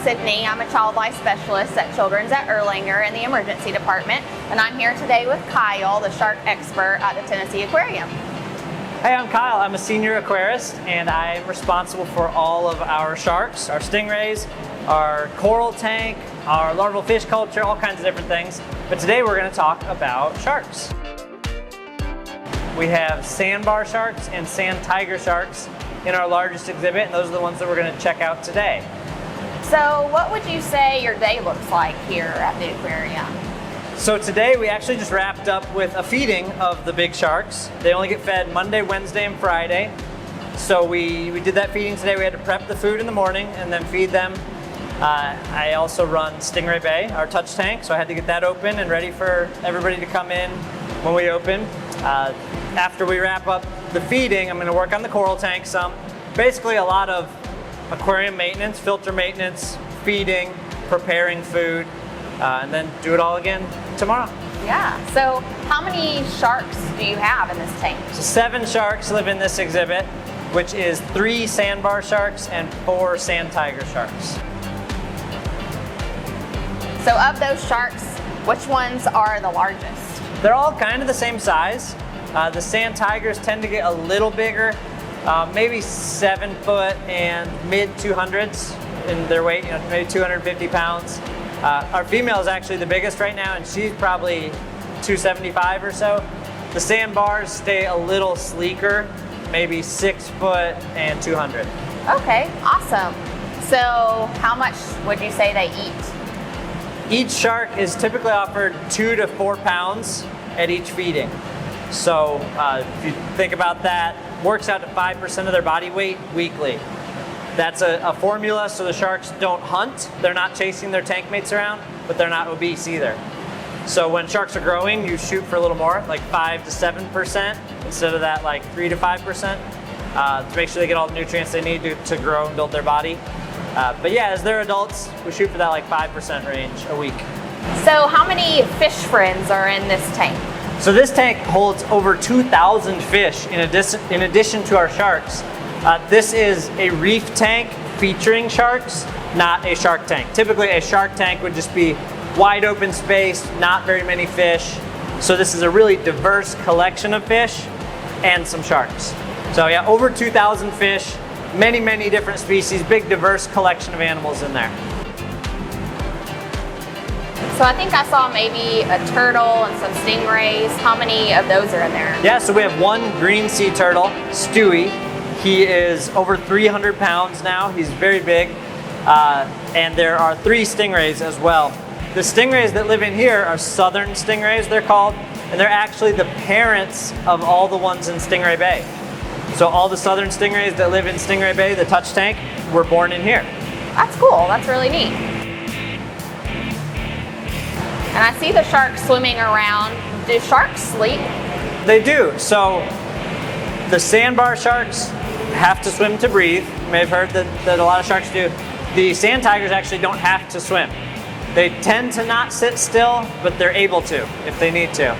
Sydney. I'm a child life specialist at Children's at Erlanger in the emergency department, and I'm here today with Kyle, the shark expert at the Tennessee Aquarium. Hey, I'm Kyle. I'm a senior aquarist, and I'm responsible for all of our sharks, our stingrays, our coral tank, our larval fish culture, all kinds of different things. But today we're going to talk about sharks. We have sandbar sharks and sand tiger sharks in our largest exhibit, and those are the ones that we're going to check out today. So what would you say your day looks like here at the aquarium? So today we actually just wrapped up with a feeding of the big sharks. They only get fed Monday, Wednesday, and Friday. So we did that feeding today. We had to prep the food in the morning and then feed them. I also run Stingray Bay, our touch tank, so I had to get that open and ready for everybody to come in when we open. After we wrap up the feeding, I'm going to work on the coral tank some. Basically a lot of aquarium maintenance, filter maintenance, feeding, preparing food, and then do it all again tomorrow. Yeah, so how many sharks do you have in this tank? So 7 sharks live in this exhibit, which is 3 sandbar sharks and 4 sand tiger sharks. So of those sharks, which ones are the largest? They're all kind of the same size. The sand tigers tend to get a little bigger, maybe 7 foot and mid 200s in their weight, maybe 250 pounds. Our female is actually the biggest right now, and she's probably 275 or so. The sandbars stay a little sleeker, maybe 6 foot and 200. Okay, awesome. So how much would you say they eat? Each shark is typically offered 2 to 4 pounds at each feeding. So if you think about that, works out to 5% of their body weight weekly. That's a formula so the sharks don't hunt. They're not chasing their tank mates around, but they're not obese either. So when sharks are growing, you shoot for a little more, like 5 to 7% instead of that like 3 to 5%, to make sure they get all the nutrients they need to grow and build their body. But yeah, as they're adults, we shoot for that like 5% range a week. So how many fish friends are in this tank? So this tank holds over 2,000 fish in addition to our sharks. This is a reef tank featuring sharks, not a shark tank. Typically a shark tank would just be wide open space, not very many fish. So this is a really diverse collection of fish and some sharks. So yeah, over 2,000 fish, many, many different species, big diverse collection of animals in there. So I think I saw maybe a turtle and some stingrays. How many of those are in there? Yeah, so we have 1 green sea turtle, Stewie. He is over 300 pounds now. He's very big. And there are 3 stingrays as well. The stingrays that live in here are southern stingrays, they're called, and they're actually the parents of all the ones in Stingray Bay. So all the southern stingrays that live in Stingray Bay, the touch tank, were born in here. That's cool, that's really neat. And I see the sharks swimming around. Do sharks sleep? They do. So the sandbar sharks have to swim to breathe. You may have heard that a lot of sharks do. The sand tigers actually don't have to swim. They tend to not sit still, but they're able to if they need to.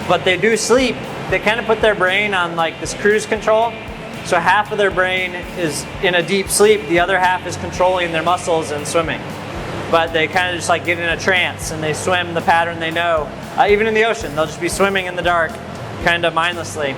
But they do sleep. They kind of put their brain on like this cruise control. So half of their brain is in a deep sleep, the other half is controlling their muscles and swimming. But they kind of just like get in a trance and they swim the pattern they know. Even in the ocean, they'll just be swimming in the dark, kind of mindlessly.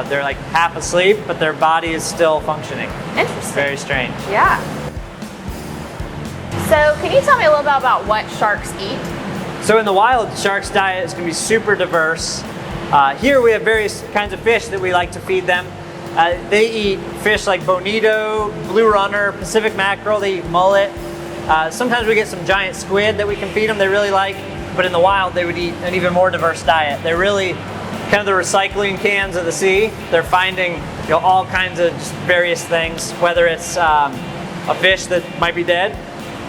They're like half asleep, but their body is still functioning. Interesting. Very strange. Yeah. So can you tell me a little bit about what sharks eat? So in the wild, sharks' diet is going to be super diverse. Here we have various kinds of fish that we like to feed them. They eat fish like bonito, blue runner, Pacific mackerel, they eat mullet. Sometimes we get some giant squid that we can feed them they really like, but in the wild they would eat an even more diverse diet. They're really kind of the recycling cans of the sea. They're finding all kinds of just various things, whether it's a fish that might be dead,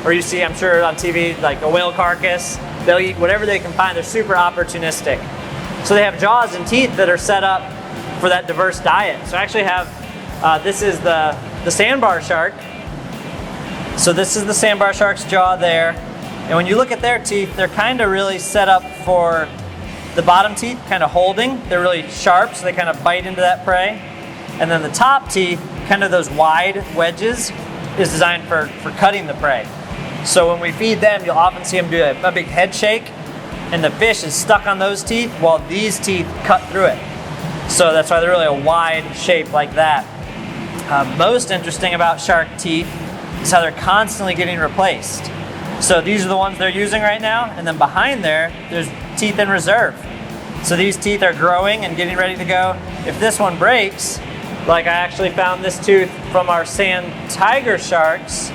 or you see, I'm sure on TV, like a whale carcass. They'll eat whatever they can find. They're super opportunistic. So they have jaws and teeth that are set up for that diverse diet. So I actually have, this is the sandbar shark. So this is the sandbar shark's jaw there. And when you look at their teeth, they're kind of really set up for the bottom teeth, kind of holding. They're really sharp, so they kind of bite into that prey. And then the top teeth, kind of those wide wedges, is designed for cutting the prey. So when we feed them, you'll often see them do a big head shake, and the fish is stuck on those teeth while these teeth cut through it. So that's why they're really a wide shape like that. Most interesting about shark teeth is how they're constantly getting replaced. So these are the ones they're using right now, and then behind there's teeth in reserve. So these teeth are growing and getting ready to go. If this one breaks, like I actually found this tooth from our sand tiger sharks,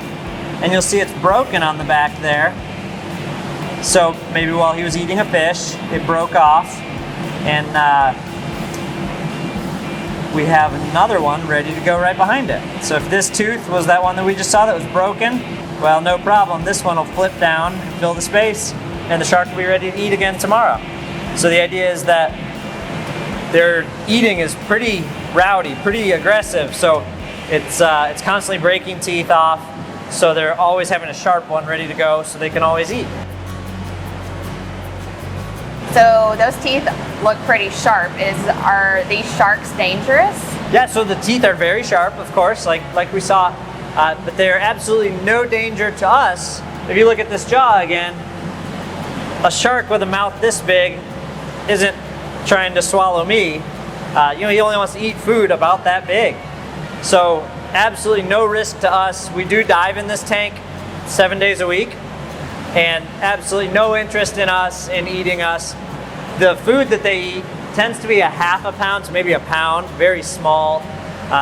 and you'll see it's broken on the back there. So maybe while he was eating a fish, it broke off, and we have another one ready to go right behind it. So if this tooth was that one that we just saw that was broken, well, no problem. This one will flip down, fill the space, and the shark will be ready to eat again tomorrow. So the idea is that their eating is pretty rowdy, pretty aggressive. So it's constantly breaking teeth off. So they're always having a sharp one ready to go so they can always eat. So those teeth look pretty sharp. Are these sharks dangerous? Yeah, so the teeth are very sharp, of course, like we saw, but they're absolutely no danger to us. If you look at this jaw again, a shark with a mouth this big isn't trying to swallow me. He only wants to eat food about that big. So absolutely no risk to us. We do dive in this tank 7 days a week, and absolutely no interest in us, in eating us. The food that they eat tends to be a half a pound to maybe a pound, very small.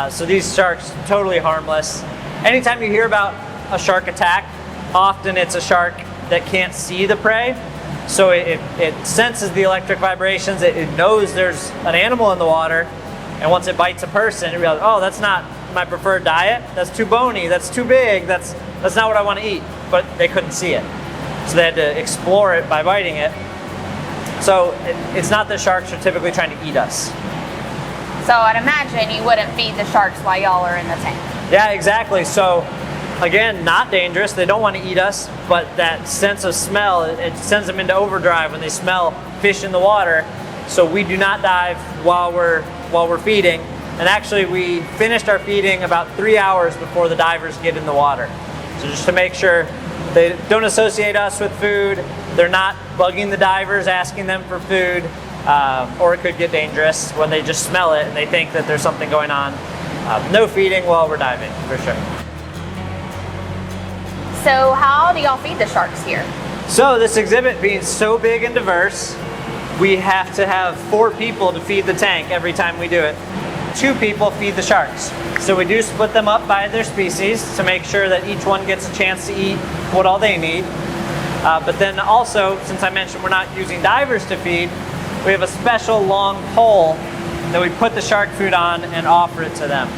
So these sharks, totally harmless. Anytime you hear about a shark attack, often it's a shark that can't see the prey. So it senses the electric vibrations, it knows there's an animal in the water, and once it bites a person, it realizes, oh, that's not my preferred diet, that's too bony, that's too big, that's not what I want to eat. But they couldn't see it. So they had to explore it by biting it. So it's not that sharks are typically trying to eat us. So I'd imagine you wouldn't feed the sharks while y'all are in the tank. Yeah, exactly. So again, not dangerous. They don't want to eat us, but that sense of smell, it sends them into overdrive when they smell fish in the water. So we do not dive while we're feeding. And actually, we finished our feeding about 3 hours before the divers get in the water. So just to make sure they don't associate us with food, they're not bugging the divers, asking them for food, or it could get dangerous when they just smell it and they think that there's something going on. No feeding while we're diving, for sure. So how do y'all feed the sharks here? So this exhibit being so big and diverse, we have to have 4 people to feed the tank every time we do it. 2 people feed the sharks. So we do split them up by their species to make sure that each one gets a chance to eat what all they need. But then also, since I mentioned we're not using divers to feed, we have a special long pole that we put the shark food on and offer it to them.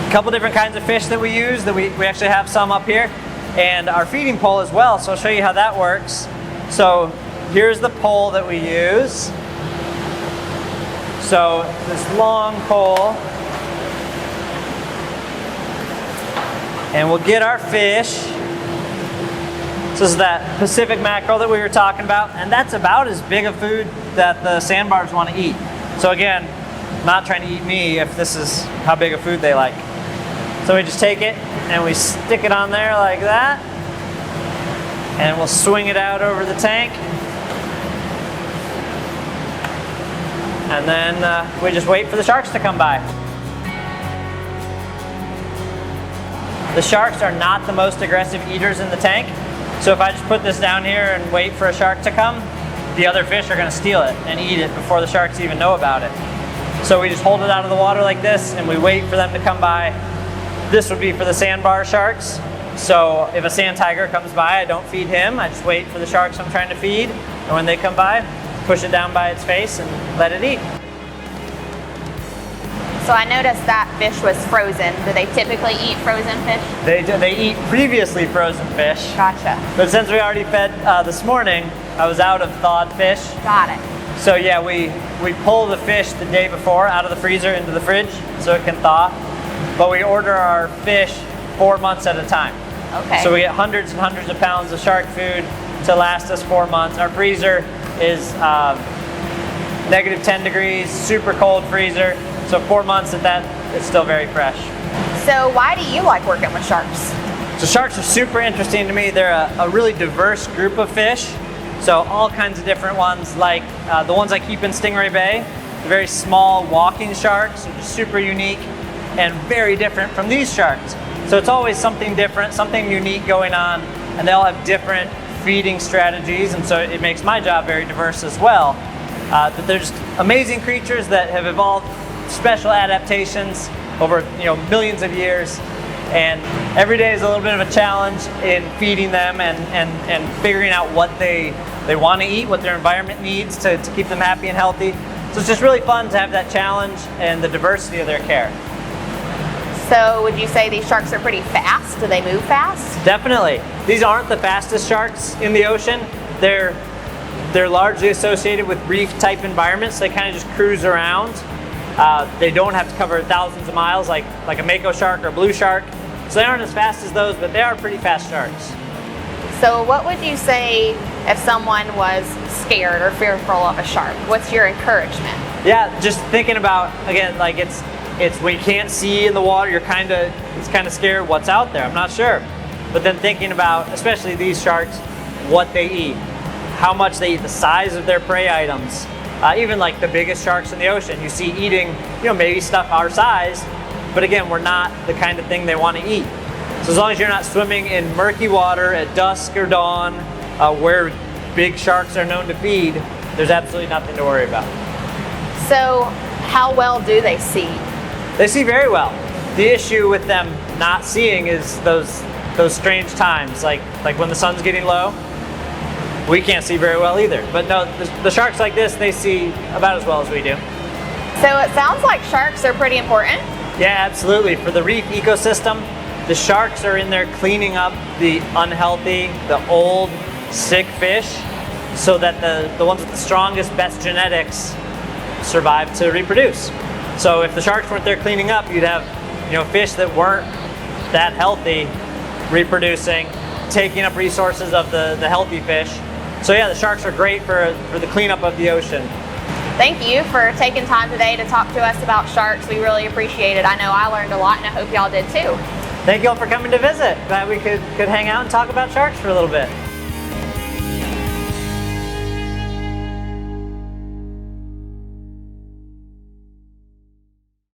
A couple different kinds of fish that we use, that we actually have some up here, and our feeding pole as well, so I'll show you how that works. So here's the pole that we use. So this long pole, and we'll get our fish. So this is that Pacific mackerel that we were talking about, and that's about as big a food that the sandbars want to eat. So again, not trying to eat me if this is how big a food they like. So we just take it and we stick it on there like that, and we'll swing it out over the tank. And then we just wait for the sharks to come by. The sharks are not the most aggressive eaters in the tank. So if I just put this down here and wait for a shark to come, the other fish are going to steal it and eat it before the sharks even know about it. So we just hold it out of the water like this and we wait for them to come by. This would be for the sandbar sharks. So if a sand tiger comes by, I don't feed him. I just wait for the sharks I'm trying to feed. And when they come by, push it down by its face and let it eat. So I noticed that fish was frozen. Do they typically eat frozen fish? They eat previously frozen fish. Gotcha. But since we already fed this morning, I was out of thawed fish. Got it. So yeah, we pull the fish the day before out of the freezer into the fridge so it can thaw. But we order our fish 4 months at a time. Okay. So we get hundreds and hundreds of pounds of shark food to last us 4 months. Our freezer is negative 10 degrees, super cold freezer. So 4 months at that, it's still very fresh. So why do you like working with sharks? So sharks are super interesting to me. They're a really diverse group of fish. So all kinds of different ones, like the ones I keep in Stingray Bay, the very small walking sharks, which are super unique and very different from these sharks. So it's always something different, something unique going on, and they all have different feeding strategies, and so it makes my job very diverse as well. But they're just amazing creatures that have evolved special adaptations over millions of years, and every day is a little bit of a challenge in feeding them and figuring out what they want to eat, what their environment needs to keep them happy and healthy. So it's just really fun to have that challenge and the diversity of their care. So would you say these sharks are pretty fast? Do they move fast? Definitely. These aren't the fastest sharks in the ocean. They're largely associated with reef type environments. They kind of just cruise around. They don't have to cover thousands of miles like a mako shark or a blue shark. So they aren't as fast as those, but they are pretty fast sharks. So what would you say if someone was scared or fearful of a shark? What's your encouragement? Yeah, just thinking about, again, like it's when you can't see in the water, it's kind of scared what's out there. I'm not sure. But then thinking about, especially these sharks, what they eat, how much they eat, the size of their prey items. Even like the biggest sharks in the ocean, you see eating, maybe stuff our size, but again, we're not the kind of thing they want to eat. So as long as you're not swimming in murky water at dusk or dawn, where big sharks are known to feed, there's absolutely nothing to worry about. So how well do they see? They see very well. The issue with them not seeing is those strange times, like when the sun's getting low. We can't see very well either. But no, the sharks like this, they see about as well as we do. So it sounds like sharks are pretty important. Yeah, absolutely. For the reef ecosystem, the sharks are in there cleaning up the unhealthy, the old, sick fish, so that the ones with the strongest, best genetics survive to reproduce. So if the sharks weren't there cleaning up, you'd have fish that weren't that healthy reproducing, taking up resources of the healthy fish. So yeah, the sharks are great for the cleanup of the ocean. Thank you for taking time today to talk to us about sharks. We really appreciate it. I know I learned a lot, and I hope y'all did too. Thank you all for coming to visit. Glad we could hang out and talk about sharks for a little bit.